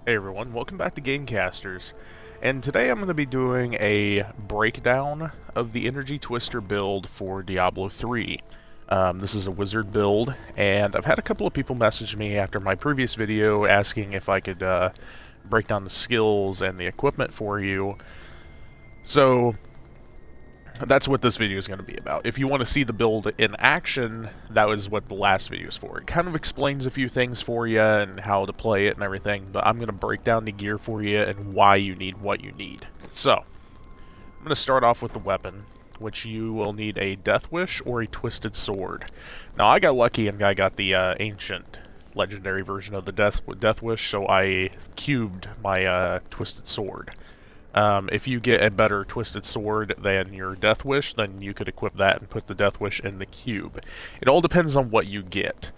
Hey everyone, welcome back to Gamecasters. And today I'm going to be doing a breakdown of the Energy Twister build for Diablo 3. This is a wizard build, and I've had a couple of people message me after my previous video asking if I could break down the skills and the equipment for you. So that's what this video is going to be about. If you want to see the build in action, that was what the last video is for. It kind of explains a few things for you and how to play it and everything, but I'm going to break down the gear for you and why you need what you need. So, I'm going to start off with the weapon, which you will need a Death Wish or a Twisted Sword. Now, I got lucky and I got the ancient legendary version of the Death Wish, so I cubed my Twisted Sword. If you get a better Twisted Sword than your Death Wish, then you could equip that and put the Death Wish in the cube. It all depends on what you get.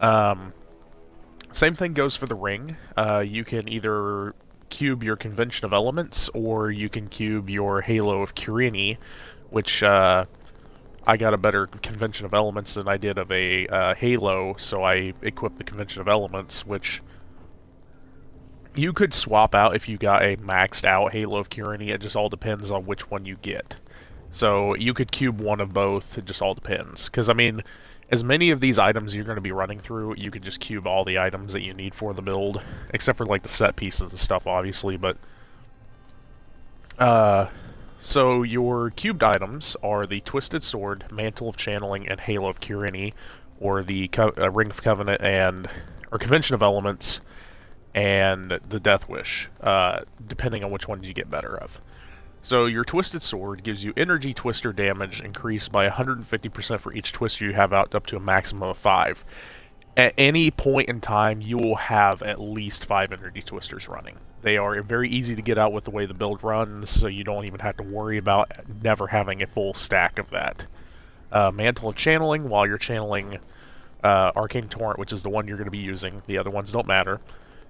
Same thing goes for the ring. You can either cube your Convention of Elements, or you can cube your Halo of Kyrini, which I got a better Convention of Elements than I did of a Halo, so I equipped the Convention of Elements, which you could swap out if you got a maxed out Halo of Kyrini. It just all depends on which one you get. So you could cube one of both, it just all depends. Because, I mean, as many of these items you're going to be running through, you could just cube all the items that you need for the build. Except for, like, the set pieces and stuff, obviously, but... So your cubed items are the Twisted Sword, Mantle of Channeling, and Halo of Kyrini, or the Ring of Covenant or Convention of Elements, and the Death Wish, depending on which one you get better of. So your Twisted Sword gives you Energy Twister damage increased by 150% for each twister you have out up to a maximum of 5. At any point in time, you will have at least 5 Energy Twisters running. They are very easy to get out with the way the build runs, so you don't even have to worry about never having a full stack of that. Mantle of Channeling, while you're channeling Arcane Torrent, which is the one you're going to be using, the other ones don't matter.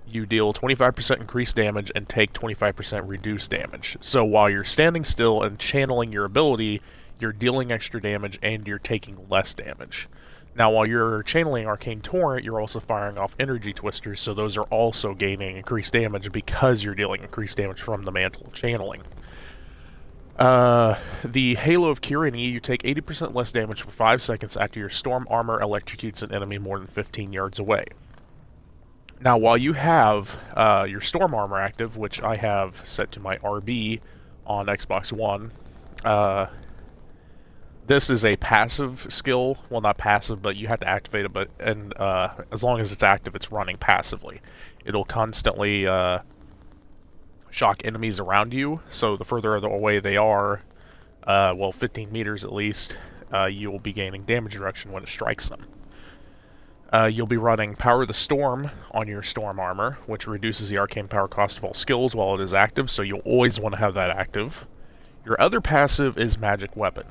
You deal 25% increased damage and take 25% reduced damage. So while you're standing still and channeling your ability, you're dealing extra damage and you're taking less damage. Now, while you're channeling Arcane Torrent, you're also firing off Energy Twisters, so those are also gaining increased damage because you're dealing increased damage from the Mantle of Channeling. The Halo of Kyrini, you take 80% less damage for 5 seconds after your Storm Armor electrocutes an enemy more than 15 yards away. Now, while you have your Storm Armor active, which I have set to my RB on Xbox One, this is a passive skill. Well, not passive, but you have to activate it, but as long as it's active, it's running passively. It'll constantly shock enemies around you, so the further away they are, well, 15 meters at least, you will be gaining damage reduction when it strikes them. You'll be running Power the Storm on your Storm Armor, which reduces the arcane power cost of all skills while it is active, so you'll always want to have that active. Your other passive is Magic Weapon.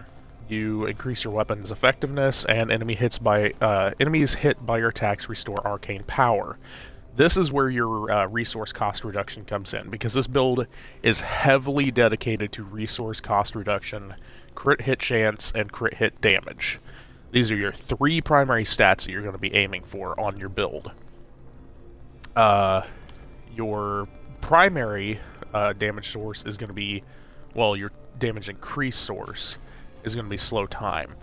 You increase your weapon's effectiveness, and enemies hit by your attacks restore arcane power. This is where your resource cost reduction comes in, because this build is heavily dedicated to resource cost reduction, crit hit chance, and crit hit damage. These are your 3 primary stats that you're going to be aiming for on your build. Your primary damage source is going to be, well, your damage increase source is going to be slow time.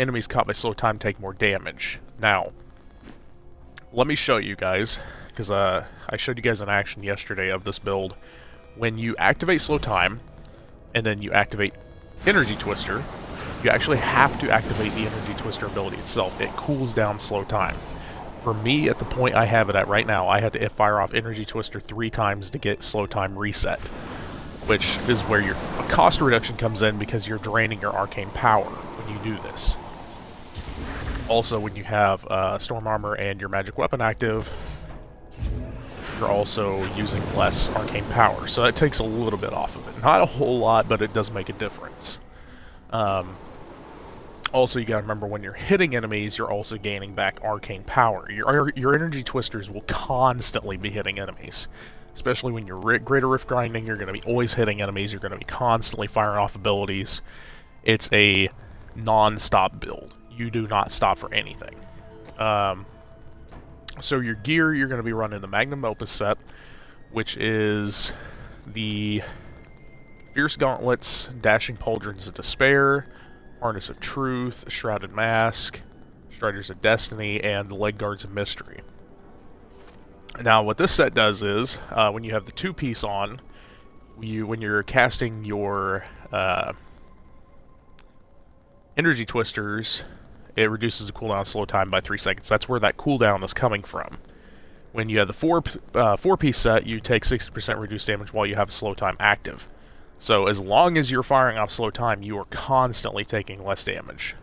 Enemies caught by slow time take more damage. Now, let me show you guys, because I showed you guys an action yesterday of this build. When you activate slow time, and then you activate Energy Twister, you actually have to activate the Energy Twister ability itself. It cools down slow time. For me, at the point I have it at right now, I had to fire off Energy Twister 3 times to get slow time reset, which is where your cost reduction comes in because you're draining your arcane power when you do this. Also, when you have Storm Armor and your Magic Weapon active, you're also using less arcane power, so that takes a little bit off of it. Not a whole lot, but it does make a difference. Also, you gotta remember when you're hitting enemies, you're also gaining back arcane power. Your Energy Twisters will constantly be hitting enemies. Especially when you're Greater Rift grinding, you're going to be always hitting enemies, you're going to be constantly firing off abilities. It's a non-stop build. You do not stop for anything. So your gear, you're going to be running the Magnum Opus set, which is the Fierce Gauntlets, Dashing Pauldrons of Despair, Harness of Truth, Shrouded Mask, Striders of Destiny, and the Leg Guards of Mystery. Now, what this set does is, when you have the two-piece on, when you're casting your energy twisters, it reduces the cooldown slow time by 3 seconds. That's where that cooldown is coming from. When you have the four-piece set, you take 60% reduced damage while you have a slow time active. So as long as you're firing off slow time, you are constantly taking less damage.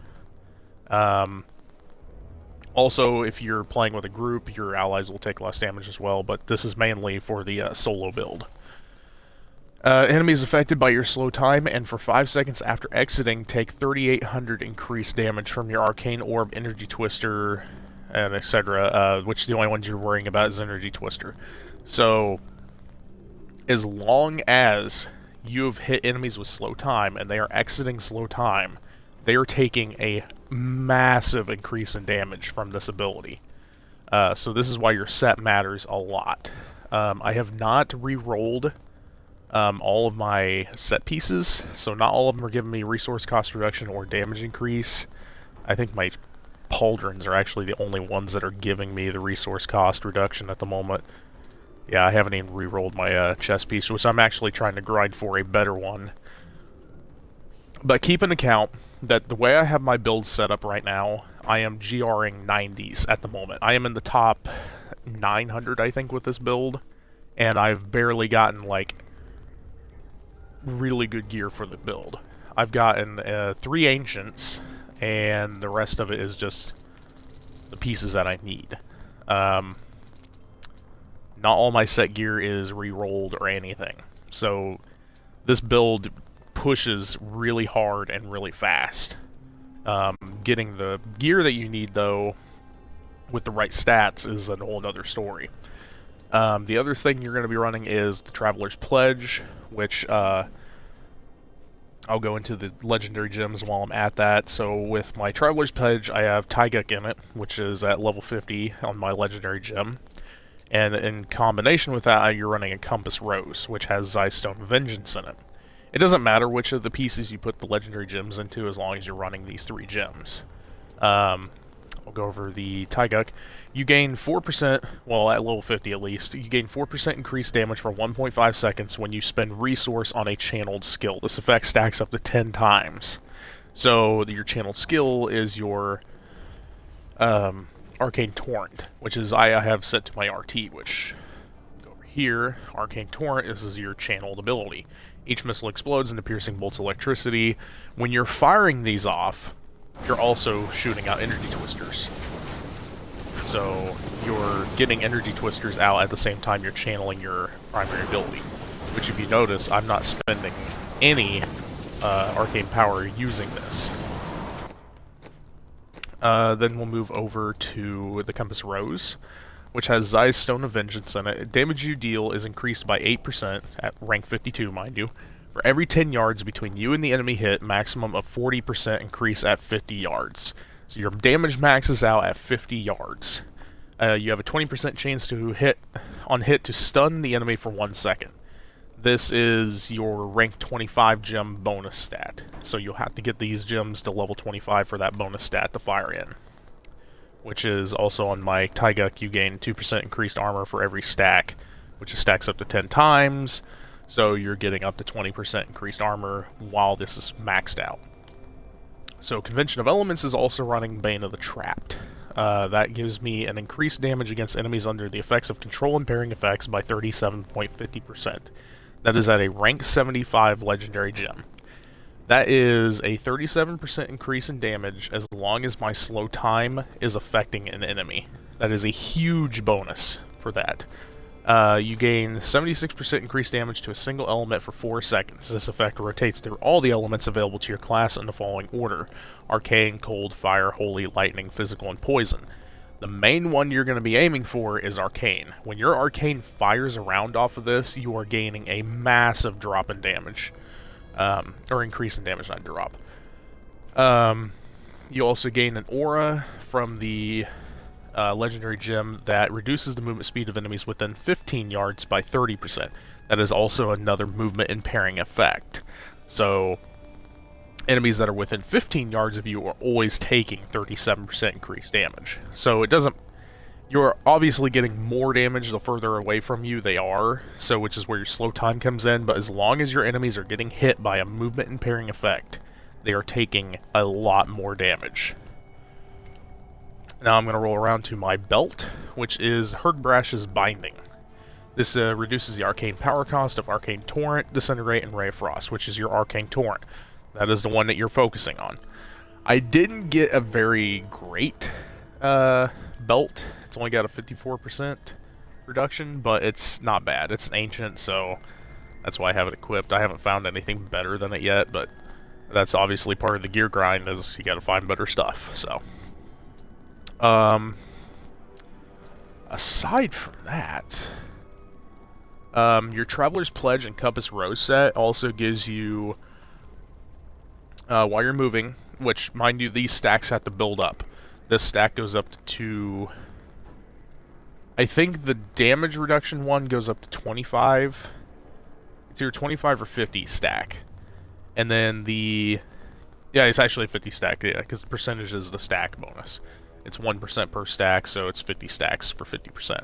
Also, if you're playing with a group, your allies will take less damage as well, but this is mainly for the solo build. Enemies affected by your slow time, and for 5 seconds after exiting, take 3,800 increased damage from your Arcane Orb, Energy Twister, and etc., which the only ones you're worrying about is Energy Twister. So, as long as you have hit enemies with slow time, and they are exiting slow time, they are taking a massive increase in damage from this ability. So this is why your set matters a lot. I have not re-rolled all of my set pieces, so not all of them are giving me resource cost reduction or damage increase. I think my pauldrons are actually the only ones that are giving me the resource cost reduction at the moment. Yeah, I haven't even re-rolled my chest piece, which I'm actually trying to grind for a better one. But keep in account that the way I have my build set up right now, I am GRing 90s at the moment. I am in the top 900, I think, with this build, and I've barely gotten, like, really good gear for the build. I've gotten 3 Ancients, and the rest of it is just the pieces that I need. Not all my set gear is re-rolled or anything. So this build pushes really hard and really fast. Getting the gear that you need, though, with the right stats is a whole other story. The other thing you're going to be running is the Traveler's Pledge, which I'll go into the legendary gems while I'm at that. So with my Traveler's Pledge, I have Taiguk in it, which is at level 50 on my legendary gem. And in combination with that, you're running a Compass Rose, which has Zystone Vengeance in it. It doesn't matter which of the pieces you put the legendary gems into as long as you're running these 3 gems. I'll go over the Taiguk. You gain 4%, well at level 50 at least, you gain 4% increased damage for 1.5 seconds when you spend resource on a channeled skill. This effect stacks up to 10 times. So your channeled skill is your Arcane Torrent, which is I have set to my RT, which, go over here, Arcane Torrent, this is your channeled ability. Each missile explodes into piercing bolts of electricity. When you're firing these off, you're also shooting out energy twisters. So you're getting energy twisters out at the same time you're channeling your primary ability. Which, if you notice, I'm not spending any arcane power using this. Then we'll move over to the Compass Rose, which has Zai's Stone of Vengeance in it. Damage you deal is increased by 8%, at rank 52, mind you. For every 10 yards between you and the enemy hit, maximum of 40% increase at 50 yards. So your damage maxes out at 50 yards. You have a 20% chance to hit to stun the enemy for 1 second. This is your rank 25 gem bonus stat. So you'll have to get these gems to level 25 for that bonus stat to fire in. Which is also on my Taiguk, you gain 2% increased armor for every stack, which stacks up to 10 times. So you're getting up to 20% increased armor while this is maxed out. So Convention of Elements is also running Bane of the Trapped. That gives me an increased damage against enemies under the effects of control and pairing effects by 37.50%. That is at a rank 75 legendary gem. That is a 37% increase in damage as long as my slow time is affecting an enemy. That is a huge bonus for that. You gain 76% increased damage to a single element for 4 seconds. This effect rotates through all the elements available to your class in the following order: Arcane, Cold, Fire, Holy, Lightning, Physical, and Poison. The main one you're going to be aiming for is Arcane. When your Arcane fires around off of this, you are gaining a massive drop in damage. Or increase in damage, not drop. You also gain an aura from the legendary gem that reduces the movement speed of enemies within 15 yards by 30%. That is also another movement impairing effect. So enemies that are within 15 yards of you are always taking 37% increased damage. So it doesn't... You're obviously getting more damage the further away from you they are, so which is where your slow time comes in, but as long as your enemies are getting hit by a movement impairing effect, they are taking a lot more damage. Now I'm going to roll around to my belt, which is Herdbrash's Binding. This reduces the arcane power cost of Arcane Torrent, Disintegrate, and Ray of Frost, which is your Arcane Torrent. That is the one that you're focusing on. I didn't get a very great belt. It's only got a 54% reduction, but it's not bad. It's an ancient, so that's why I have it equipped. I haven't found anything better than it yet, but that's obviously part of the gear grind, is you gotta find better stuff, so. Aside from that, your Traveler's Pledge and Compass Rose set also gives you, while you're moving, which, mind you, these stacks have to build up. This stack goes up to I think the damage reduction one goes up to 25. It's either 25 or 50 stack. And then the... Yeah, it's actually a 50 stack, yeah, because the percentage is the stack bonus. It's 1% per stack, so it's 50 stacks for 50%.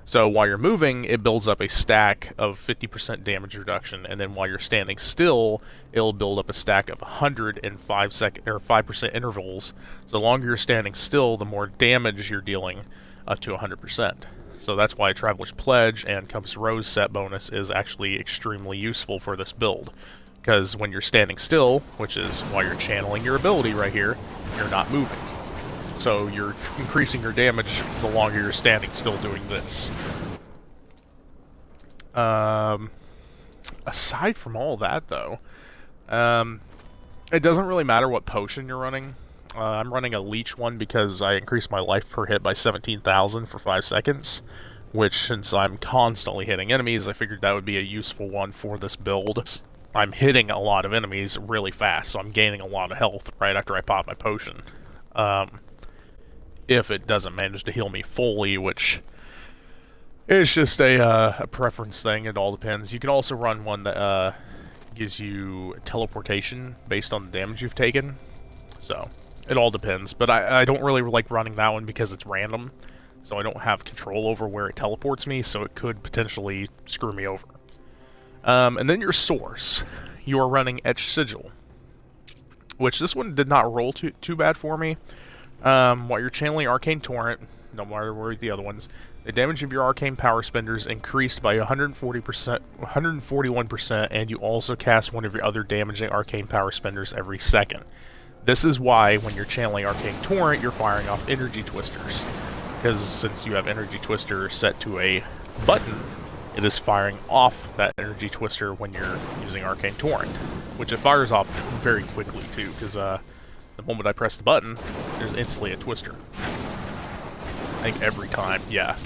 So while you're moving, it builds up a stack of 50% damage reduction, and then while you're standing still, it'll build up a stack of 5% intervals. So the longer you're standing still, the more damage you're dealing, up to 100%. So that's why Traveler's Pledge and Compass Rose set bonus is actually extremely useful for this build. Because when you're standing still, which is while you're channeling your ability right here, you're not moving. So you're increasing your damage the longer you're standing still doing this. Aside from all that, though, it doesn't really matter what potion you're running. I'm running a leech one because I increased my life per hit by 17,000 for 5 seconds, which, since I'm constantly hitting enemies, I figured that would be a useful one for this build. I'm hitting a lot of enemies really fast, so I'm gaining a lot of health right after I pop my potion. If it doesn't manage to heal me fully, which is just a preference thing, it all depends. You can also run one that gives you teleportation based on the damage you've taken, so it all depends. But I don't really like running that one because it's random, so I don't have control over where it teleports me, so it could potentially screw me over. And then your source. You are running Etched Sigil, which this one did not roll too bad for me. While you're channeling Arcane Torrent, no matter where the other ones, the damage of your arcane power spenders increased by 141%, and you also cast one of your other damaging arcane power spenders every second. This is why, when you're channeling Arcane Torrent, you're firing off energy twisters. Because since you have energy twister set to a button, it is firing off that energy twister when you're using Arcane Torrent, which it fires off very quickly too, because the moment I press the button, there's instantly a twister. I think every time, yeah.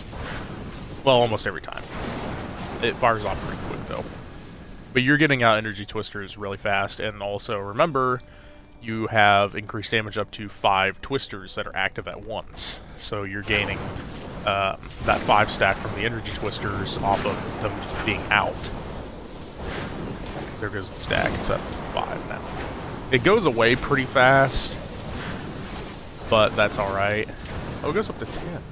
Well, almost every time. It fires off pretty quick though. But you're getting out energy twisters really fast, and also remember, you have increased damage up to 5 twisters that are active at once. So you're gaining that 5 stack from the energy twisters off of them just being out. There goes the stack, it's at 5 now. It goes away pretty fast, but that's alright. Oh, it goes up to 10.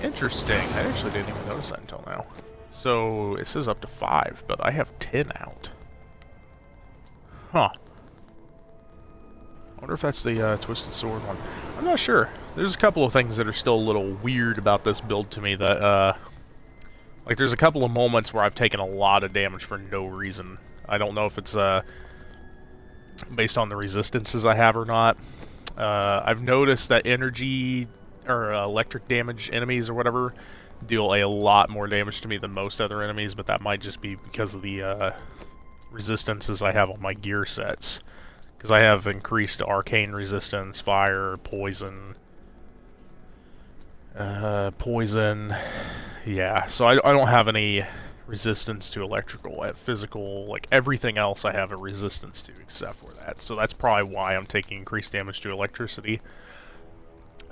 Interesting. I actually didn't even notice that until now. So it says up to 5, but I have 10 out. Huh. I wonder if that's the Twisted Sword one. I'm not sure. There's a couple of things that are still a little weird about this build to me that, like, there's a couple of moments where I've taken a lot of damage for no reason. I don't know if it's, based on the resistances I have or not. I've noticed that energy, or electric damage enemies or whatever, deal a lot more damage to me than most other enemies, but that might just be because of the, resistances I have on my gear sets. Because I have increased arcane resistance, fire, poison, yeah, so I don't have any resistance to electrical, physical, like everything else I have a resistance to except for that. So that's probably why I'm taking increased damage to electricity.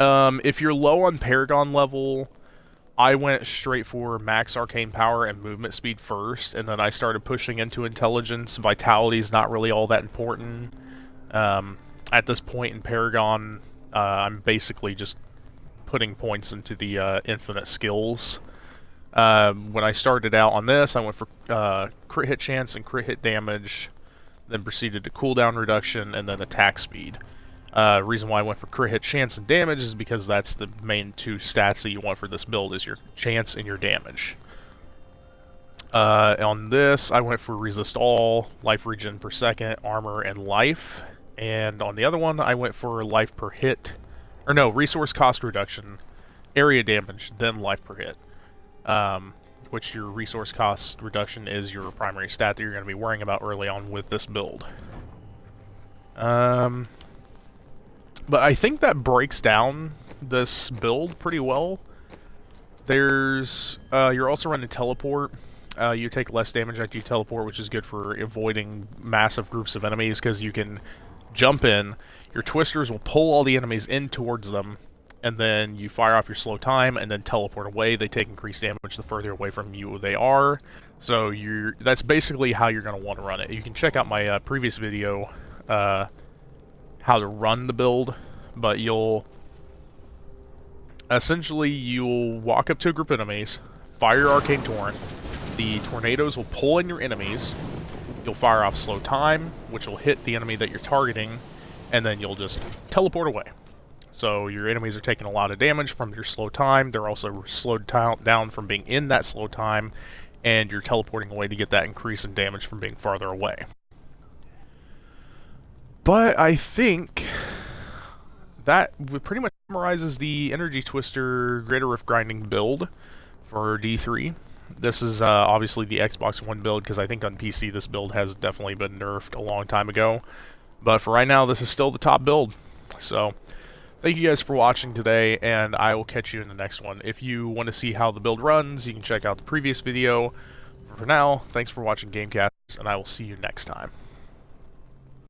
If you're low on Paragon level, I went straight for max arcane power and movement speed first, and then I started pushing into intelligence. Vitality is not really all that important. At this point in Paragon, I'm basically just putting points into the infinite skills. When I started out on this, I went for crit hit chance and crit hit damage, then proceeded to cooldown reduction, and then attack speed. Reason why I went for crit hit chance and damage is because that's the main two stats that you want for this build, is your chance and your damage. On this, I went for resist all, life regen per second, armor, and life. And on the other one, I went for life per hit, or no, resource cost reduction, area damage, then life per hit. Which your resource cost reduction is your primary stat that you're going to be worrying about early on with this build. But I think that breaks down this build pretty well. There's, you're also running teleport. You take less damage after you teleport, which is good for avoiding massive groups of enemies, because you can jump in, your twisters will pull all the enemies in towards them, and then you fire off your slow time and then teleport away. They take increased damage the further away from you they are. So that's basically how you're going to want to run it. You can check out my previous video, how to run the build, but you'll walk up to a group of enemies, fire your Arcane Torrent, the tornadoes will pull in your enemies, you'll fire off slow time, which will hit the enemy that you're targeting, and then you'll just teleport away. So your enemies are taking a lot of damage from your slow time, they're also slowed down from being in that slow time, and you're teleporting away to get that increase in damage from being farther away. But I think that pretty much summarizes the Energy Twister Greater Rift Grinding build for D3. This is obviously the Xbox One build, because I think on PC this build has definitely been nerfed a long time ago. But for right now, this is still the top build. So, thank you guys for watching today, and I will catch you in the next one. If you want to see how the build runs, you can check out the previous video. For now, thanks for watching Gamecast, and I will see you next time.